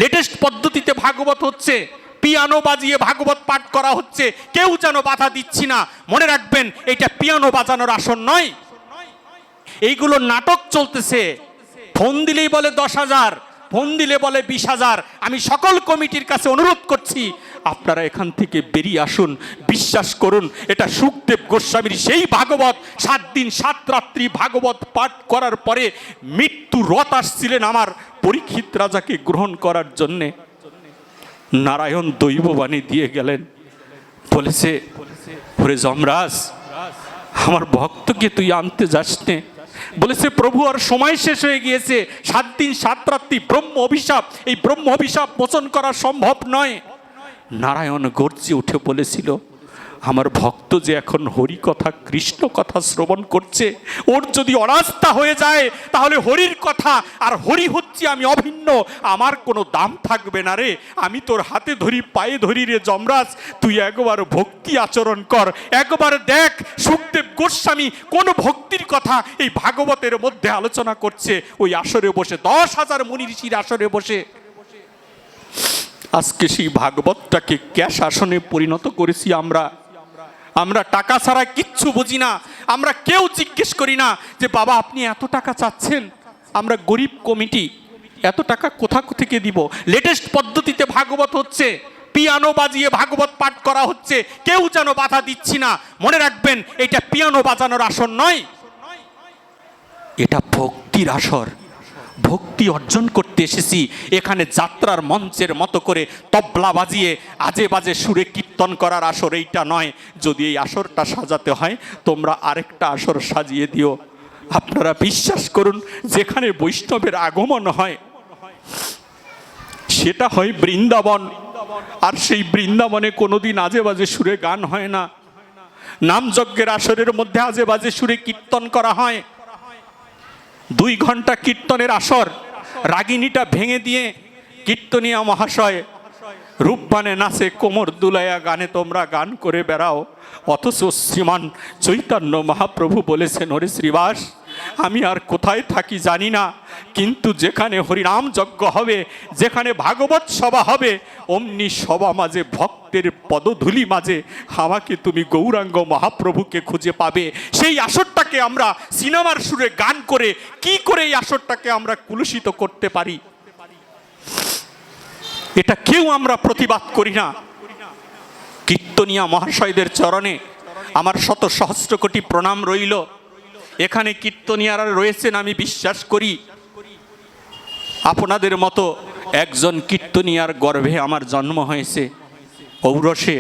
Latest পদ্ধতিতে ভাগবত হচ্ছে, piano বাজিয়ে ভাগবত পাঠ করা হচ্ছে, কেউ যেন বাধা দিচ্ছি না। মনে রাখবেন, এটা পিয়ানো বাজানোর আসন নয়, এইগুলো নাটক চলতেছে। ফোন দিলেই বলে 10,000, ফোন দিলে বলে 20,000। আমি সকল কমিটির কাছে অনুরোধ করছি, আপনারা এখান থেকে বেরিয়ে আসুন। বিশ্বাস করুন, এটা সুখদেব গোস্বামীর সেই ভাগবত। 7 দিন 7 রাত্রি ভাগবত পাঠ করার পরে মৃত্যু রথ আসছিলেন আমার পরীক্ষিত রাজাকে গ্রহণ করার জন্যে। নারায়ণ দৈববাণী দিয়ে গেলেন, বলেছে, ওরে যমরাজ, আমার ভক্তকে তুই আনতে যাস নে। বলেছে, প্রভু আর সময় শেষ হয়ে গিয়েছে, 7 দিন 7 রাত্রি ব্রহ্ম অভিশাপ, এই ব্রহ্ম অভিশাপ মোচন করা সম্ভব নয়। নারায়ণ গর্জে উঠে বলেছিল, আমার ভক্ত যে এখন হরি কথা কৃষ্ণ কথা শ্রবণ করছে, ওর যদি অনাস্থা হয়ে যায় তাহলে হরির কথা আর হরি হচ্ছে আমি অভিন্ন, আমার কোনো দাম থাকবে না রে। আমি তোর হাতে ধরি পায়ে ধরি রে যমরাজ, তুই একবার ভক্তি আচরণ কর, একবার দেখ সুখদেব গোস্বামী কোন ভক্তির কথা এই ভাগবতের মধ্যে আলোচনা করছে। ওই আসরে বসে 10,000 মুনি ঋষির আসরে বসে আজকে সেই ভাগবতটাকে ক্যাশ আসনে পরিণত করেছি আমরা। আমরা টাকা ছাড়া কিচ্ছু বুঝি না। আমরা কেউ জিজ্ঞেস করি না যে বাবা আপনি এত টাকা চাচ্ছেন, আমরা গরিব কমিটি, এত টাকা কোথা থেকে দিব। লেটেস্ট পদ্ধতিতে ভাগবত হচ্ছে, পিয়ানো বাজিয়ে ভাগবত পাঠ করা হচ্ছে, কেউ যেন বাধা দিচ্ছি না। মনে রাখবেন, এটা পিয়ানো বাজানোর আসন নয়, এটা ভক্তির আসর। ভক্তি অর্জন করতে এসেছি এখানে। যাত্রার মঞ্চের মতো করে তবলা বাজিয়ে আজে বাজে সুরে কীর্তন করার আসর এইটা নয়। যদি এই আসরটা সাজাতে হয়, তোমরা আরেকটা আসর সাজিয়ে দিও। আপনারা বিশ্বাস করুন, যেখানে বৈষ্ণবের আগমন হয় সেটা হয় বৃন্দাবন, আর সেই বৃন্দাবনে কোনোদিন আজে বাজে সুরে গান হয় না। নামযজ্ঞের আসরের মধ্যে আজে বাজে সুরে কীর্তন করা হয়। 2 ঘন্টা কীর্তনের আসর, রাগিনীটা ভেঙে দিয়ে কীর্তনিয়া মহাশয় রূপবানে নাচে, কোমর দুলাইয়া গানে তোমরা গান করে বেড়াও। অথচ শ্রীমান চৈতন্য মহাপ্রভু বলেছেন, ওরে শ্রীবাস, আমি আর কোথায় থাকি জানি না, কিন্তু যেখানে হরিনাম যজ্ঞ হবে, যেখানে ভাগবত সভা হবে, অমনি সভা মাঝে ভক্তের পদধূলি মাঝে আমাকে তুমি গৌরাঙ্গ মহাপ্রভুকে খুঁজে পাবে। সেই আসরটাকে আমরা সিনেমার সুরে গান করে কি করে এই আসরটাকে আমরা কুলুষিত করতে পারি, এটা কেউ আমরা প্রতিবাদ করি না। কীর্তনিয়া মহাশয়দের চরণে আমার শত সহস্র কোটি প্রণাম রইল। এখানে কীর্তনিয়ারা রয়েছেন, আমি বিশ্বাস করি আপনাদের মতো একজন কীর্তনিয়ার গর্ভে আমার জন্ম হয়েছে। ঔরসে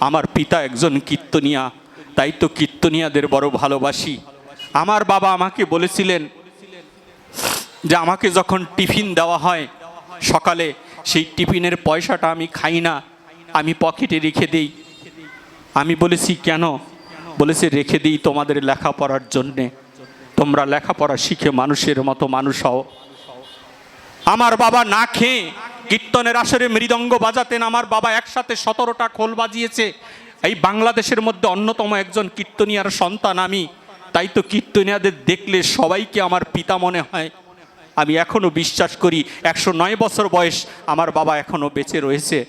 আমার পিতা একজন কীর্তনিয়া, তাই তো কীর্তনিয়াদের বড় ভালোবাসি। আমার বাবা আমাকে বলেছিলেন যে আমাকে যখন টিফিন দেওয়া হয় সকালে, সেই টিফিনের পয়সাটা আমি খাই না, আমি পকেটে রেখে দেই। আমি বলেছি কেন? বলেছে রেখে দিই তোমাদের লেখাপড়ার জন্যে, তোমরা লেখাপড়া শিখে মানুষের মতো মানুষ হও। আমার বাবা না খেয়ে কীর্তনের আসরে মৃদঙ্গ বাজাতেন। আমার বাবা একসাথে 17টা খোল বাজিয়েছে। এই বাংলাদেশের মধ্যে অন্যতম একজন কীর্তনিয়ার সন্তান আমি, তাই তো কীর্তনিয়াদের দেখলে সবাইকে আমার পিতা মনে হয়। আমি এখনো বিশ্বাস করি 109 বছর বয়স, আমার বাবা এখনো বেঁচে রয়েছে।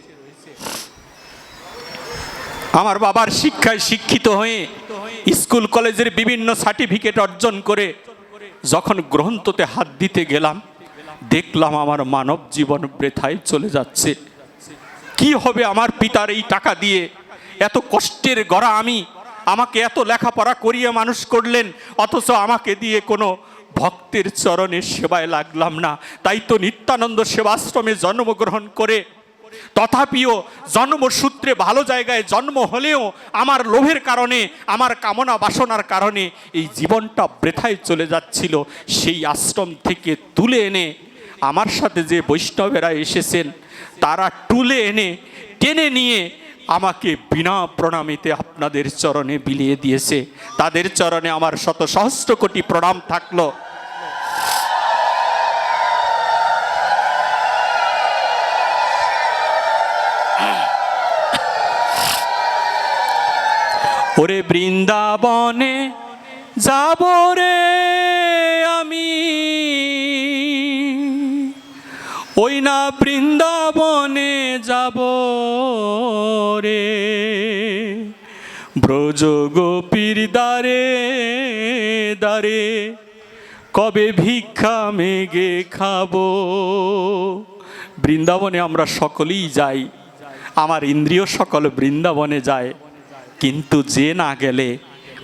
আমার বাবার শিক্ষায় শিক্ষিত হয়ে স্কুল কলেজের বিভিন্ন সার্টিফিকেট অর্জন করে যখন গ্রন্থতে হাত দিতে গেলাম, দেখলাম আমার মানব জীবন বৃথায় চলে যাচ্ছে। কি হবে আমার পিতার এই টাকা দিয়ে? এত কষ্টের গড়া আমি, আমাকে এত লেখাপড়া করিয়ে মানুষ করলেন, অথচ আমাকে দিয়ে কোনো ভক্তের চরণের সেবায় লাগলাম না। তাই তো নিত্যানন্দ সেবাশ্রমে জন্মগ্রহণ করে, তথাপিও জন্মসূত্রে ভালো জায়গায় জন্ম হলেও আমার লোভের কারণে, আমার কামনা বাসনার কারণে এই জীবনটা বৃথায় চলে যাচ্ছিল। সেই আশ্রম থেকে তুলে এনে আমার সাথে যে বৈষ্ণবেরা এসেছেন, তারা তুলে এনে টেনে নিয়ে আমাকে বিনা প্রণামিতে আপনাদের চরণে বিলিয়ে দিয়েছে। তাদের চরণে আমার শত সহস্র কোটি প্রণাম থাকলো। ওরে বৃন্দাবনে যাব রে আমি, ওই না বৃন্দাবনে যাব রে, ব্রজ গোপীর দ্বারে দ্বারে কবে ভিক্ষা মেগে খাবো। বৃন্দাবনে আমরা সকলেই যাই, আমার ইন্দ্রিয় সকল বৃন্দাবনে যায়, কিন্তু যে না গেলে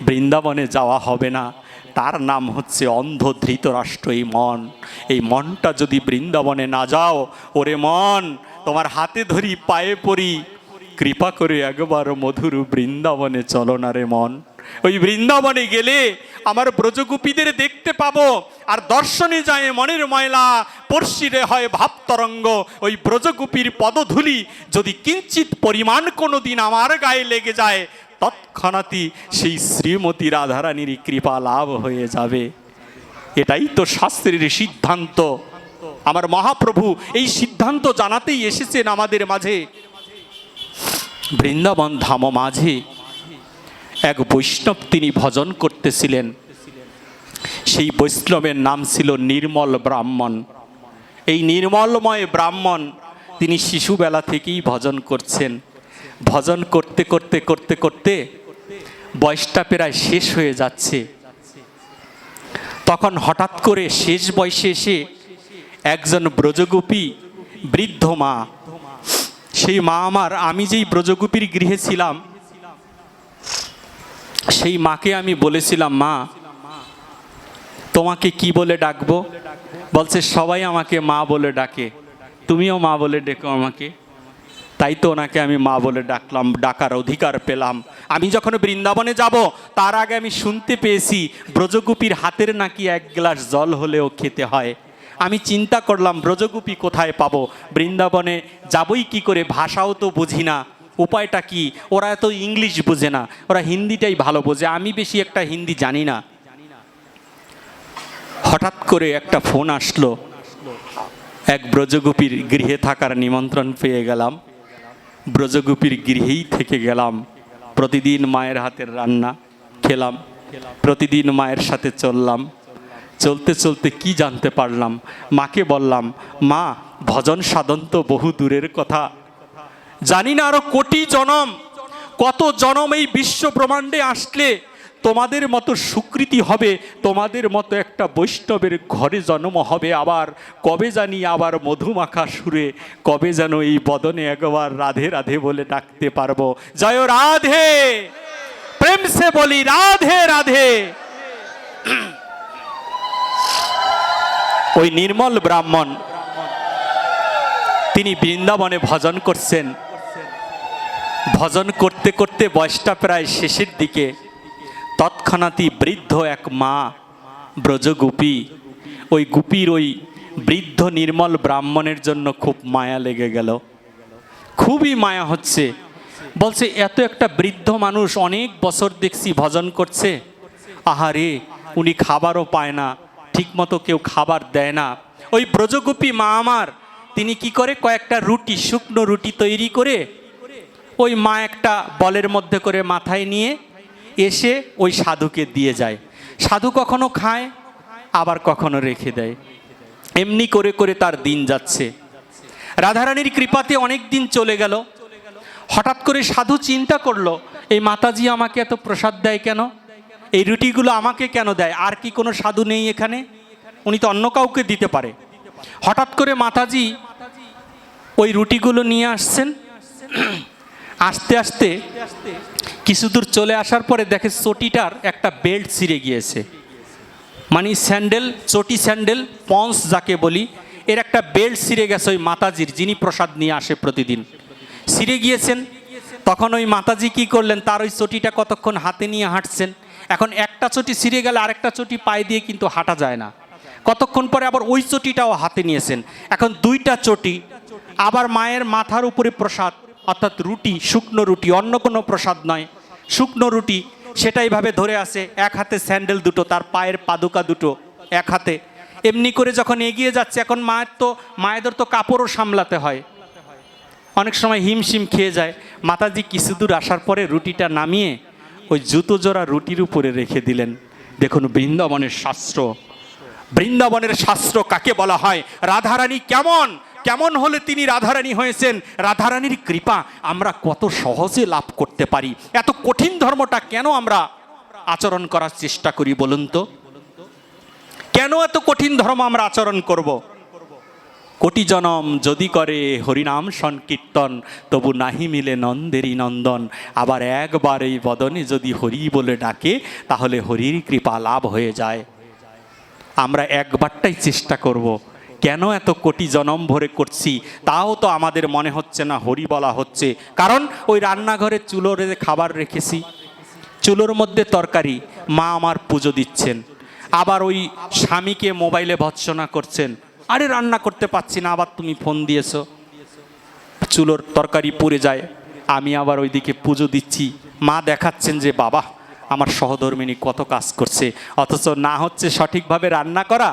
বৃন্দাবনে যাওয়া হবে না, তার নাম হচ্ছে অন্ধ ধৃতরাষ্ট্র এই মন। এই মনটা যদি বৃন্দাবনে না যাও, ওরে মন তোমার হাতে ধরি পায়ে পড়ি, কৃপা করে একবার মধুর বৃন্দাবনে চলো না রে মন। ওই বৃন্দাবনে গেলে আমার ব্রজগোপীদের দেখতে পাবো, আর দর্শনে যায় মনের ময়লা, পর্শিরে হয় ভাবতরঙ্গ। ওই ব্রজগোপীর পদধূলি যদি কিঞ্চিত পরিমাণ কোনো দিন আমার গায়ে লেগে যায়, তৎক্ষণাৎই সেই শ্রীমতী রাধারানীর কৃপা লাভ হয়ে যাবে। এটাই তো শাস্ত্রের সিদ্ধান্ত। আমার মহাপ্রভু এই সিদ্ধান্ত জানাতেই এসেছেন আমাদের মাঝে। বৃন্দাবন ধাম মাঝে এক বৈষ্ণব তিনি ভজন করতেছিলেন। সেই বৈষ্ণবের নাম ছিল নির্মল ব্রাহ্মণ। এই নির্মলময় ব্রাহ্মণ তিনি শিশুবেলা থেকেই ভজন করছেন। ভজন করতে করতে করতে করতে বয়সটা প্রায় শেষ হয়ে যাচ্ছে। তখন হঠাৎ করে শেষ বয়সে এসে একজন ব্রজগোপী বৃদ্ধ মা, সেই মা আমার, আমি যেই ব্রজগোপীর গৃহে ছিলাম, সেই মাকে আমি বলেছিলাম, মা তোমাকে কি বলে ডাকবো? বলছে সবাই আমাকে মা বলে ডাকে, তুমিও মা বলে ডেকো আমাকে। তাই তো ওনাকে আমি মা বলে ডাকলাম, ডাকার অধিকার পেলাম। আমি যখন বৃন্দাবনে যাব তার আগে আমি শুনতে পেয়েছি ব্রজগোপীর হাতের নাকি এক গ্লাস জল হলেও খেতে হয়। আমি চিন্তা করলাম ব্রজগোপী কোথায় পাবো, বৃন্দাবনে যাবই কি করে, ভাষাও তো বুঝি না, উপায়টা কি? ওরা এত ইংলিশ বোঝে না, ওরা হিন্দিটাই ভালো বোঝে, আমি বেশি একটা হিন্দি জানি না। হঠাৎ করে একটা ফোন আসলো, এক ব্রজগোপীর গৃহে থাকার নিমন্ত্রণ পেয়ে গেলাম। ব্রজগোপীর গৃহেই থেকে গেলাম। প্রতিদিন মায়ের হাতের রান্না খেলাম, প্রতিদিন মায়ের সাথে চললাম। চলতে চলতে কি জানতে পারলাম, মাকে বললাম, মা ভজন সাধন তো বহু দূরের কথা, জানি না আরো কোটি জনম, কত জনম এই বিশ্ব ব্রহ্মাণ্ডে আসলে তোমাদের মতো স্বীকৃতি হবে, তোমাদের মতো একটা বৈষ্ণবের ঘরে জন্ম হবে। আবার কবে জানি আবার মধুমাখা সুরে, কবে যেন এই বদনে একবার রাধে রাধে বলে ডাকতে পারবো। জয় রাধে, প্রেম সে বলি রাধে রাধে। ওই নির্মল ব্রাহ্মণ তিনি বৃন্দাবনে ভজন করছেন। ভজন করতে করতে বয়সটা প্রায় শেষের দিকে। তৎক্ষণাৎই বৃদ্ধ এক মা ব্রজগোপী, ওই গোপীর ওই বৃদ্ধ নির্মল ব্রাহ্মণের জন্য খুব মায়া লেগে গেল, খুবই মায়া হচ্ছে। বলছে এত একটা বৃদ্ধ মানুষ, অনেক বছর দেখছি ভজন করছে, আহারে উনি খাবারও পায় না, ঠিক মতো কেউ খাবার দেয় না। ওই ব্রজগোপী মা আমার, তিনি কি করে, কয়েকটা রুটি, শুকনো রুটি তৈরি করে ওই মা একটা বলের মধ্যে করে মাথায় নিয়ে এসে ওই সাধুকে দিয়ে যায়। সাধু কখনো খায় আবার কখনো রেখে দেয়, এমনি করে করে তার দিন যাচ্ছে। রাধারানীর কৃপাতে অনেক দিন চলে গেল। হঠাৎ করে সাধু চিন্তা করলো, এই মাতাজি আমাকে এত প্রসাদ দেয় কেন, এই রুটিগুলো আমাকে কেন দেয়, আর কি কোনো সাধু নেই এখানে, উনি তো অন্য কাউকে দিতে পারে। হঠাৎ করে মাতাজি ওই রুটিগুলো নিয়ে আসছেন। আস্তে আস্তে কিছু দূর চলে আসার পরে দেখে চটিটার একটা বেল্ট ছিঁড়ে গিয়েছে, মানে স্যান্ডেল, চটি স্যান্ডেল পন্স যাকে বলি, এর একটা বেল্ট ছিঁড়ে গেছে ওই মাতাজির, যিনি প্রসাদ নিয়ে আসে প্রতিদিন, ছিঁড়ে গিয়েছেন। তখন ওই মাতাজি কি করলেন, তার ওই চটিটা কতক্ষণ হাতে নিয়ে হাঁটছেন। এখন একটা চটি ছিঁড়ে গেলে আরেকটা চটি পায়ে দিয়ে কিন্তু হাঁটা যায় না। কতক্ষণ পরে আবার ওই চটিটাও হাতে নিয়েছেন। এখন দুইটা চটি, আবার মায়ের মাথার উপরে প্রসাদ, অর্থাৎ রুটি, শুকনো রুটি, অন্য কোনো প্রসাদ নয়, শুকনো রুটি, সেটাই ভাবে ধরে আছে। এক হাতে স্যান্ডেল দুটো, তার পায়ের পাদুকা দুটো এক হাতে। এমনি করে যখন এগিয়ে যাচ্ছে, এখন মায়েদের তো কাপড়ও সামলাতে হয়, অনেক সময় হিমশিম খেয়ে যায়। মাতাজি কিছু দূর আসার পরে রুটিটা নামিয়ে ওই জুতো জোড়া রুটির উপরে রেখে দিলেন। দেখুন বৃন্দাবনের শাস্ত্র, বৃন্দাবনের শাস্ত্র কাকে বলা হয়, রাধারানী কেমন কেমন হলে তিনি রাধারানী হয়েছেন, রাধারানীর কৃপা আমরা কত সহজে লাভ করতে পারি। এত কঠিন ধর্মটা কেন আমরা আচরণ করার চেষ্টা করি বলুন তো? কেন এত কঠিন ধর্ম আমরা আচরণ করব? কোটি জনম যদি করে হরিনাম সংকীর্তন, তবু নাহি মিলে নন্দেরই নন্দন। আবার একবার এই বদনে যদি হরি বলে ডাকে, তাহলে হরির কৃপা লাভ হয়ে যায়। আমরা একবারটাই চেষ্টা করব। কেন এত কোটি জনম ভরে করছি, তাও তো আমাদের মনে হচ্ছে না হরি বলা হচ্ছে। কারণ ওই রান্নাঘরে চুলোর খাবার রেখেছি, চুলোর মধ্যে তরকারি, মা আমার পুজো দিচ্ছেন, আবার ওই স্বামীকে মোবাইলে ভৎসনা করছেন, আরে রান্না করতে পারছি না, আবার তুমি ফোন দিয়েছো, চুলোর তরকারি পুড়ে যায়, আমি আবার ওইদিকে পুজো দিচ্ছি। মা দেখাচ্ছেন যে বাবা আমার সহধর্মিনী কত কাজ করছে, অথচ না হচ্ছে সঠিকভাবে রান্না করা,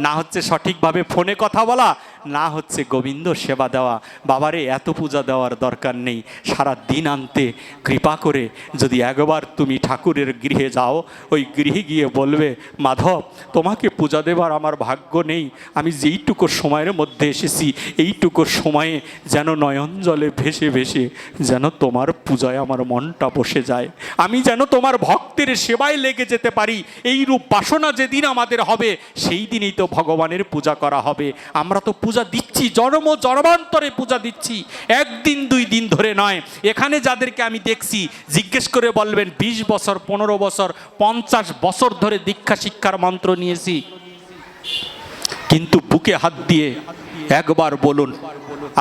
না হচ্ছে সঠিকভাবে ফোনে কথা বলা, না হচ্ছে গোবিন্দ সেবা দেওয়া। বাবারে এত পূজা দেওয়ার দরকার নেই, সারা দিন আনতে কৃপা করে যদি একবার তুমি ঠাকুরের গৃহে যাও, ওই গৃহে গিয়ে বলবে মাধব তোমাকে পূজা দেবার আমার ভাগ্য নেই, আমি যেইটুকু সময়ের মধ্যে এসেছি এইটুকু সময়ে যেন নয়ন জলে ভেসে ভেসে যেন তোমার পূজায় আমার মনটা বসে যায়, আমি যেন তোমার ভক্তের সেবায় লেগে যেতে পারি। এই রূপ বাসনা যেদিন আমাদের হবে সেই দিনই তো ভগবানের পূজা করা হবে। আমরা তো পূজা দিচ্ছি, জন্ম জন্মান্তরে পূজা দিচ্ছি, একদিন দুই দিন ধরে নয়। এখানে যাদেরকে আমি দেখছি জিজ্ঞেস করে বলবেন 20 বছর 15 বছর 50 বছর ধরে দীক্ষা শিক্ষার মন্ত্র নিয়েছি। কিন্তু বুকে হাত দিয়ে একবার বলুন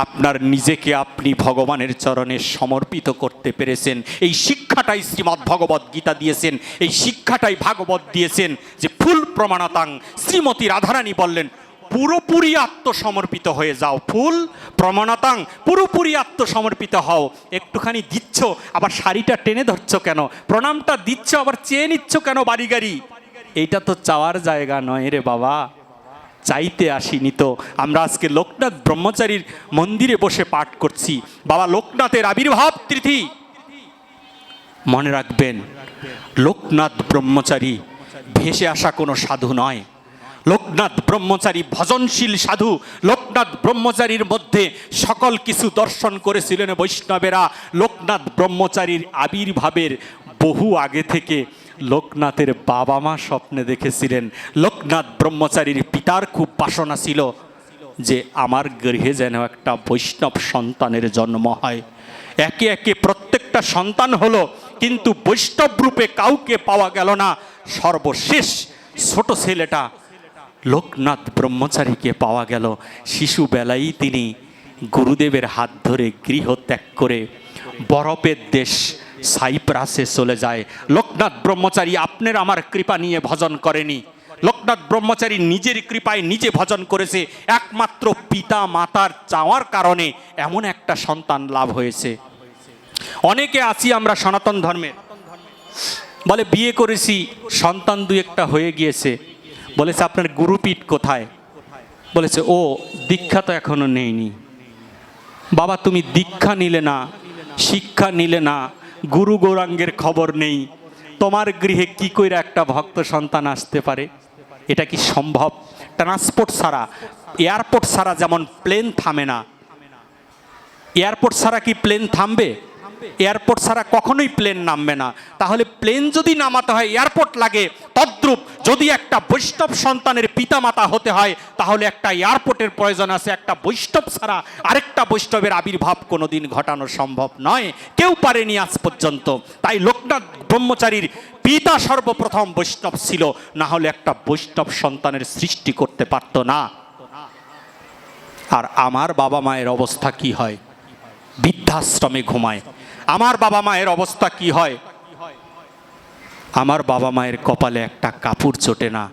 আপনার নিজেকে আপনি ভগবানের চরণে সমর্পিত করতে পেরেছেন? এই শিক্ষাটাই শ্রীমদ্ ভগবদ গীতা দিয়েছেন, এই শিক্ষাটাই ভাগবত দিয়েছেন যে ফুল প্রমাণাতাং। শ্রীমতী রাধারানী বললেন পুরোপুরি আত্মসমর্পিত হয়ে যাও, ফুল প্রমাণাতাং, পুরোপুরি আত্মসমর্পিত হও। একটুখানি দিচ্ছ আবার শাড়িটা টেনে ধরছ কেন, প্রণামটা দিচ্ছ আবার চেয়ে নিচ্ছ কেন বাড়ি গাড়ি? এইটা তো চাওয়ার জায়গা নয় রে বাবা, চাইতে আসিনি তো। আমরা আজকে লোকনাথ ব্রহ্মচারীর মন্দিরে বসে পাঠ করছি, বাবা লোকনাথের আবির্ভাব তিথি। মনে রাখবেন লোকনাথ ব্রহ্মচারী ভেসে আসা কোনো সাধু নয়, লোকনাথ ব্রহ্মচারী ভজনশীল সাধু। লোকনাথ ব্রহ্মচারীর মধ্যে সকল কিছু দর্শন করেছিলেন বৈষ্ণবেরা। লোকনাথ ব্রহ্মচারীর আবির্ভাবের বহু আগে থেকে লোকনাথের বাবা মা স্বপ্নে দেখেছিলেন। লোকনাথ ব্রহ্মচারীর পিতার খুব বাসনা ছিল যে আমার গৃহে যেন একটা বৈষ্ণব সন্তানের জন্ম হয়। একে একে প্রত্যেকটা সন্তান হলো, কিন্তু বৈষ্ণব রূপে কাউকে পাওয়া গেল না। সর্বশেষ ছোট ছেলেটা লোকনাথ ব্রহ্মচারীকে পাওয়া গেল। শিশুবেলায় তিনি গুরুদেবের হাত ধরে গৃহ ত্যাগ করে বরফের দেশ সাইপ্রাসে চলে যায়। লোকনাথ ব্রহ্মচারী আপনার আমার কৃপা নিয়ে ভজন করেনি, লোকনাথ ব্রহ্মচারী নিজের কৃপায় নিজে ভজন করেছে। একমাত্র পিতা মাতার চাওয়ার কারণে এমন একটা সন্তান লাভ হয়েছে। অনেকে আছি আমরা সনাতন ধর্মে, বলে বিয়ে করেছি সন্তান দুই একটা হয়ে গিয়েছে, বলেছে আপনার গুরুপীঠ কোথায়? বলেছে ও দীক্ষা তো এখনো নেইনি। বাবা তুমি দীক্ষা নিলে না, শিক্ষা নিলে না, গুরু গৌরাঙ্গের খবর নেই, তোমার গৃহে কি করে একটা ভক্ত সন্তান আসতে পারে? এটা কি সম্ভব? ট্রান্সপোর্ট ছাড়া, এয়ারপোর্ট ছাড়া যেমন প্লেন থামে না, এয়ারপোর্ট ছাড়া কি প্লেন থামবে? এয়ারপোর্ট ছাড়া কখনোই প্লেন নামবে না। তাহলে প্লেন যদি নামাতে হয় এয়ারপোর্ট লাগে, তদ্রূপ যদি একটা বৈষ্ণব সন্তানের পিতামাতা হতে হয় তাহলে একটা এয়ারপোর্টের প্রয়োজন আছে। একটা বৈষ্ণব ছাড়া আরেকটা বৈষ্ণবের আবির্ভাব কোনোদিন ঘটানো সম্ভব নয়, কেউ পারেনি আজ পর্যন্ত। তাই লোকনাথ ব্রহ্মচারীর পিতা সর্বপ্রথম বৈষ্ণব ছিল, না হলে একটা বৈষ্ণব সন্তানের সৃষ্টি করতে পারত না। আর আমার বাবা মায়ের অবস্থা কি হয়? বৃদ্ধাশ্রমে ঘুমায়। আমার বাবা মায়ের অবস্থা কি হয়? আমার বাবা মায়ের কপালে একটা কাপড় চোটে না,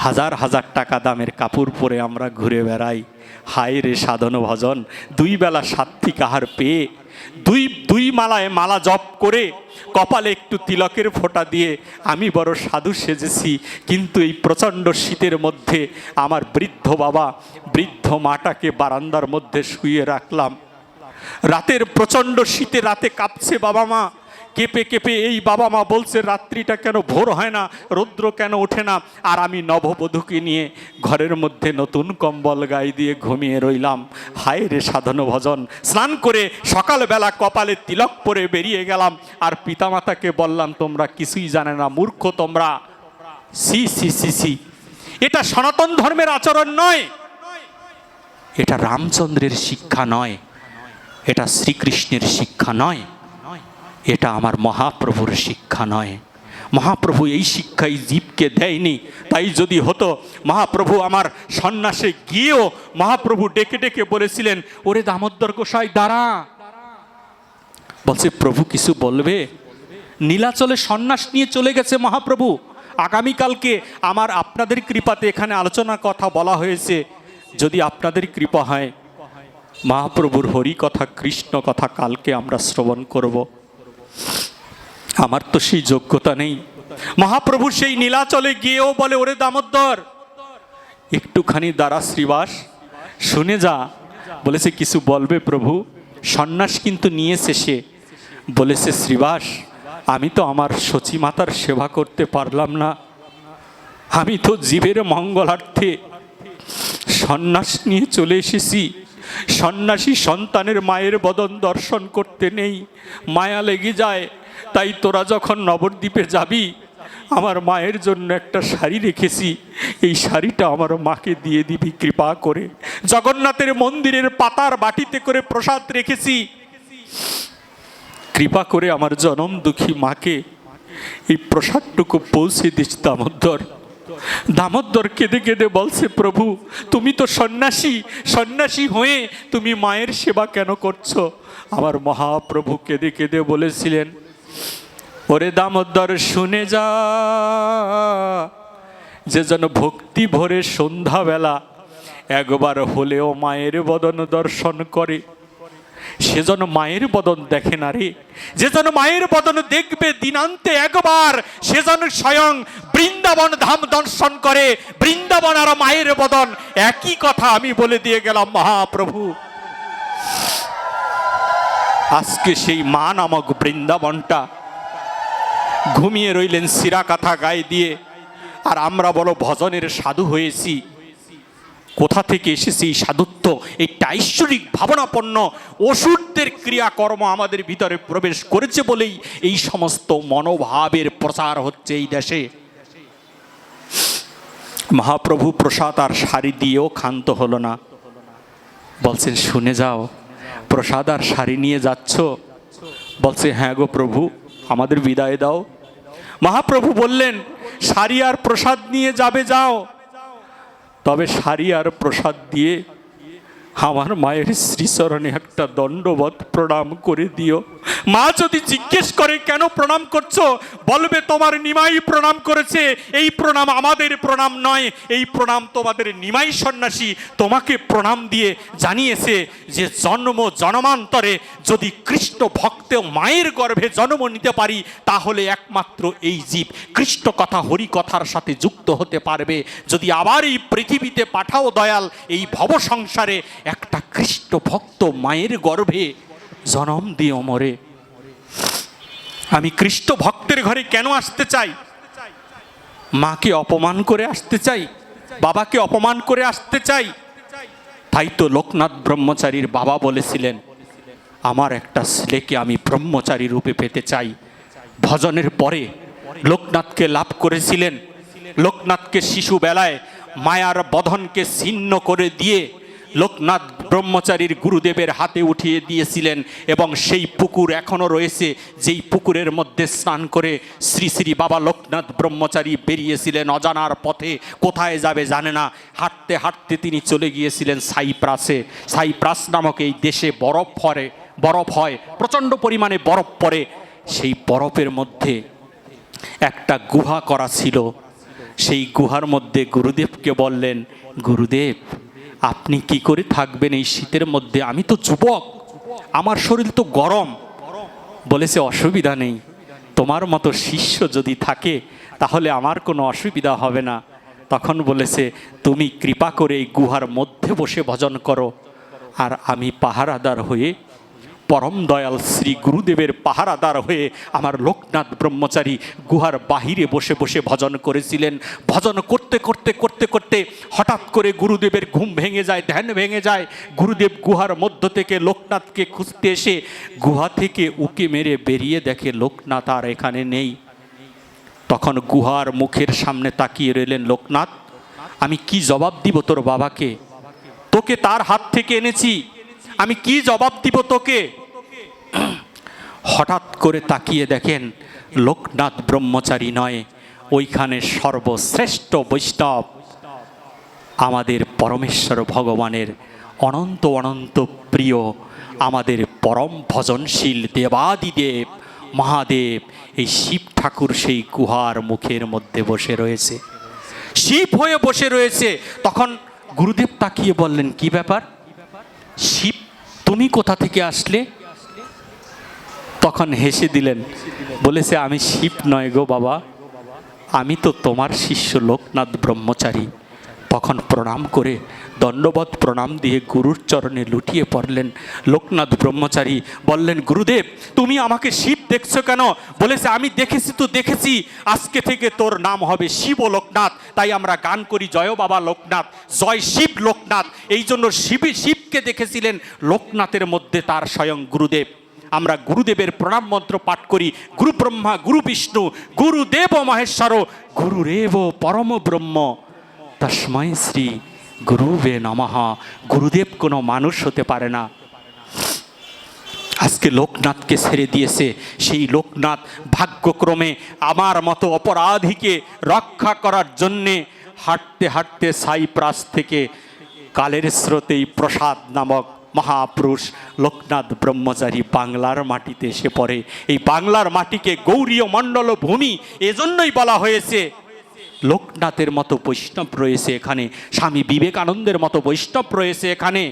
হাজার হাজার টাকা দামের কাপড় পরে আমরা ঘুরে বেড়াই। হায় রে সাধন ভজন, দুই বেলা সাত্বিক আহার পেয়ে, দুই মালায় মালা জপ করে, কপালে একটু তিলকের ফোঁটা দিয়ে আমি বড় সাধু সেজেছি। কিন্তু এই প্রচণ্ড শীতের মধ্যে আমার বৃদ্ধ বাবা বৃদ্ধ মাটাকে বারান্দার মধ্যে শুয়ে রাখলাম। রাতের প্রচণ্ড শীতে রাতে কাঁপছে বাবা মা, কেঁপে কেঁপে এই বাবা মা বলছে রাত্রিটা কেন ভোর হয় না, রৌদ্র কেন ওঠে না। আর আমি নববধূকে নিয়ে ঘরের মধ্যে নতুন কম্বল গায়ে দিয়ে ঘুমিয়ে রইলাম। হায় রে সাধন ভজন। স্নান করে সকালবেলা কপালে তিলক পরে বেরিয়ে গেলাম, আর পিতামাতাকে বললাম তোমরা কিছুই জানে না, মূর্খ তোমরা। সি সি সি সি, এটা সনাতন ধর্মের আচরণ নয়, এটা রামচন্দ্রের শিক্ষা নয়, এটা শ্রীকৃষ্ণের শিক্ষা নয়, এটা আমার মহাপ্রভুর শিক্ষা নয়। মহাপ্রভু এই শিক্ষাই জীবকে দেয়নি। তাই যদি হতো, মহাপ্রভু আমার সন্ন্যাসে গিয়েও মহাপ্রভু ডেকে ডেকে বলেছিলেন, ওরে দামোদর গোসাই দাঁড়া। বলছে প্রভু কিছু বলবে? নীলাচলে সন্ন্যাস নিয়ে চলে গেছে মহাপ্রভু। আগামীকালকে আমার আপনাদের কৃপাতে এখানে আলোচনা কথা বলা হয়েছে, যদি আপনাদের কৃপা হয় মহাপ্রভুর হরি কথা কৃষ্ণ কথা কালকে আমরা শ্রবণ করব। আমার তো সেই যোগ্যতা নেই। মহাপ্রভু সেই নীলাচলে গিয়েও বলে, ওরে দামোদর একটুখানি দাঁড়া শ্রীবাস, শুনে যা। বলেছে কিছু বলবে প্রভু? সন্ন্যাস কিন্তু নিয়েছে সে। বলেছে শ্রীবাস, আমি তো আমার সচী মাতার সেবা করতে পারলাম না, আমি তো জীবের মঙ্গলার্থে সন্ন্যাস নিয়ে চলে এসেছি। সন্ন্যাসী সন্তানের মায়ের বদন দর্শন করতে নেই, মায়া লেগে যায়। তাই তোরা যখন নবদ্বীপে যাবি, আমার মায়ের জন্য একটা শাড়ি রেখেছি, এই শাড়িটা আমার মাকে দিয়ে দিবি কৃপা করে। জগন্নাথের মন্দিরের পাতার বাটিতে করে প্রসাদ রেখেছি, কৃপা করে আমার জনম দুঃখী মাকে এই প্রসাদটুকু পৌঁছে দিস দামোদর। দামোদর কেঁদে কেঁদে বলছে, প্রভু তুমি তো সন্ন্যাসী, সন্ন্যাসী হয়ে তুমি মায়ের সেবা কেন করছো? আমার মহাপ্রভু কেঁদে কেঁদে বলেছিলেন, ওরে দামোদর শুনে যা, যে যেন ভক্তি ভরে সন্ধ্যাবেলা একবার হলেও মায়ের বদন দর্শন করে, সে যেন মায়ের বদন দেখে না রে। যে যেন মায়ের বদন দেখবে দিনান্তে একবার, সে যেন স্বয়ং বৃন্দাবন ধাম দর্শন করে। বৃন্দাবন আর মায়ের বদন একই কথা আমি বলে দিয়ে গেলাম মহাপ্রভু। আজকে সেই মা নামক বৃন্দাবনটা ঘুমিয়ে রইলেন শিরা কাঁথা গায়ে দিয়ে, আর আমরা বলো ভজনের সাধু হয়েছি। কোথা থেকে এসেছে এই সাধুত্ব? এইটা ঐশ্বরিক ভাবনাপন্ন অসুরদের ক্রিয়াকর্ম আমাদের ভিতরে প্রবেশ করেছে বলেই এই সমস্ত মনোভাবের প্রচার হচ্ছে এই দেশে। মহাপ্রভু প্রসাদ আর শাড়ি দিয়েও ক্ষান্ত হলো না, বলছেন শুনে যাও, প্রসাদ আর শাড়ি নিয়ে যাচ্ছ? বলছে হ্যাঁ গো প্রভু, আমাদের বিদায় দাও। মহাপ্রভু বললেন, শাড়ি আর প্রসাদ নিয়ে যাবে যাও, তবে শাড়ি আর প্রসাদ দিয়ে আমার মায়ের শ্রীচরণে একটা দণ্ডবত প্রণাম করে দিও। মা যদি জিজ্ঞেস করে কেন প্রণাম করছো, বলবে তোমার নিমাই প্রণাম করেছে, এই প্রণাম আমাদের প্রণাম নয়, এই প্রণাম তোমাদের নিমাই সন্ন্যাসী তোমাকে প্রণাম দিয়ে জানিয়েছে যে জন্ম জন্মান্তরে যদি কৃষ্ণ ভক্ত মায়ের গর্ভে জন্ম নিতে পারি, তাহলে একমাত্র এই জীব কৃষ্ণ কথা হরি কথার সাথে যুক্ত হতে পারবে। যদি আবার এই পৃথিবীতে পাঠাও দয়াল, এই ভব সংসারে একটা কৃষ্ণ ভক্ত মায়ের গর্ভে জন্ম দিয়ে মরে। আমি কৃষ্ণ ভক্তের ঘরে কেন আসতে চাই? মাকে অপমান করে আসতে চাই, বাবাকে অপমান করে আসতে চাই? তাই তো লোকনাথ ব্রহ্মচারীর বাবা বলেছিলেন, আমার একটা ছেলেকে আমি ব্রহ্মচারী রূপে পেতে চাই। ভজনের পরে লোকনাথকে লাভ করেছিলেন। লোকনাথকে শিশুবেলায় মায়ার বধনকে ছিন্ন করে দিয়ে লোকনাথ ব্রহ্মচারীর গুরুদেবের হাতে উঠিয়ে দিয়েছিলেন, এবং সেই পুকুর এখনো রয়েছে, যেই পুকুরের মধ্যে স্নান করে শ্রী শ্রী বাবা লোকনাথ ব্রহ্মচারী বেরিয়েছিলেন অজানার পথে, কোথায় যাবে জানে না। হাঁটতে হাঁটতে তিনি চলে গিয়েছিলেন সাইপ্রাসে। সাইপ্রাস নামক এই দেশে বরফ হয়, প্রচণ্ড পরিমাণে বরফ পড়ে। সেই বরফের মধ্যে একটা গুহা করা ছিল। সেই গুহার মধ্যে গুরুদেবকে বললেন, গুরুদেব আপনি কি করে থাকবেন এই শীতের মধ্যে? আমি তো যুবক, আমার শরীর তো গরম। বলেছে অসুবিধা নেই, তোমার মতো শিষ্য যদি থাকে তাহলে আমার কোনো অসুবিধা হবে না। তখন বলেছে, তুমি কৃপা করে এই গুহার মধ্যে বসে ভজন করো, আর আমি পাহারাদার হয়ে পরম দয়াল শ্রী গুরুদেবের পাহারাদার হয়ে আমার লোকনাথ ব্রহ্মচারী গুহার বাহিরে বসে বসে ভজন করেছিলেন। ভজন করতে করতে করতে করতে হঠাৎ করে গুরুদেবের ঘুম ভেঙে যায়, ধ্যান ভেঙে যায়। গুরুদেব গুহার মধ্য থেকে লোকনাথকে খুঁজতে এসে গুহা থেকে উকি মেরে বেরিয়ে দেখে লোকনাথ আর এখানে নেই। তখন গুহার মুখের সামনে তাকিয়ে রইলেন লোকনাথ। আমি কি জবাব দিব তোর বাবাকে? তোকে তার হাত থেকে এনেছি, আমি কি জবাব দিব তোকে? হঠাৎ করে তাকিয়ে দেখেন লোকনাথ ব্রহ্মচারী নয়, ওইখানে সর্বশ্রেষ্ঠ বৈষ্ণব আমাদের পরমেশ্বর ভগবানের অনন্ত অনন্ত প্রিয় আমাদের পরম ভজনশীল দেবাদিদেব মহাদেব এই শিব ঠাকুর সেই গুহার মুখের মধ্যে বসে রয়েছে, শিব হয়ে বসে রয়েছে। তখন গুরুদেব তাকিয়ে বললেন, কি ব্যাপার শিব, তুমি কোথা থেকে আসলে? তখন হেসে দিলেন, বলেছে, আমি শিব নয় গো বাবা, আমি তো তোমার শিষ্য লোকনাথ ব্রহ্মচারী। তখন প্রণাম করে দণ্ডবত প্রণাম দিয়ে গুরুর চরণে লুটিয়ে পড়লেন লোকনাথ ব্রহ্মচারী। বললেন, গুরুদেব তুমি আমাকে শিব দেখছো কেন? বলেছে, আমি দেখেছি তো দেখেছি, আজকে থেকে তোর নাম হবে শিব লোকনাথ। তাই আমরা গান করি, জয় বাবা লোকনাথ, জয় শিব লোকনাথ। এই জন্য শিবকে দেখেছিলেন লোকনাথের মধ্যে তার স্বয়ং গুরুদেব। আমরা গুরুদেবের প্রণাম মন্ত্র পাঠ করি, গুরু ব্রহ্মা গুরু বিষ্ণু গুরুদেব মহেশ্বর গুরুরেব পরম ব্রহ্ম তস্মৈ শ্রী গুরুবে নমঃ। গুরুদেব কোনো মানুষ হতে পারে না। আজকে লোকনাথকে ছেড়ে দিয়েছে, সেই লোকনাথ ভাগ্যক্রমে আমার মতো অপরাধীকে রক্ষা করার জন্যে হাঁটতে হাঁটতে সাইপ্রাস থেকে কালের স্রোতেই প্রসাদ নামক মহাপুরুষ লোকনাথ ব্রহ্মচারী বাংলার মাটিতে এসে পড়ে। এই বাংলার মাটিকে গৌরীয় মণ্ডল ভূমি এজন্যই বলা হয়েছে। লোকনাথের মতো বৈষ্ণব রয়েছে এখানে, স্বামী বিবেকানন্দের মতো বৈষ্ণব রয়েছে এখানে।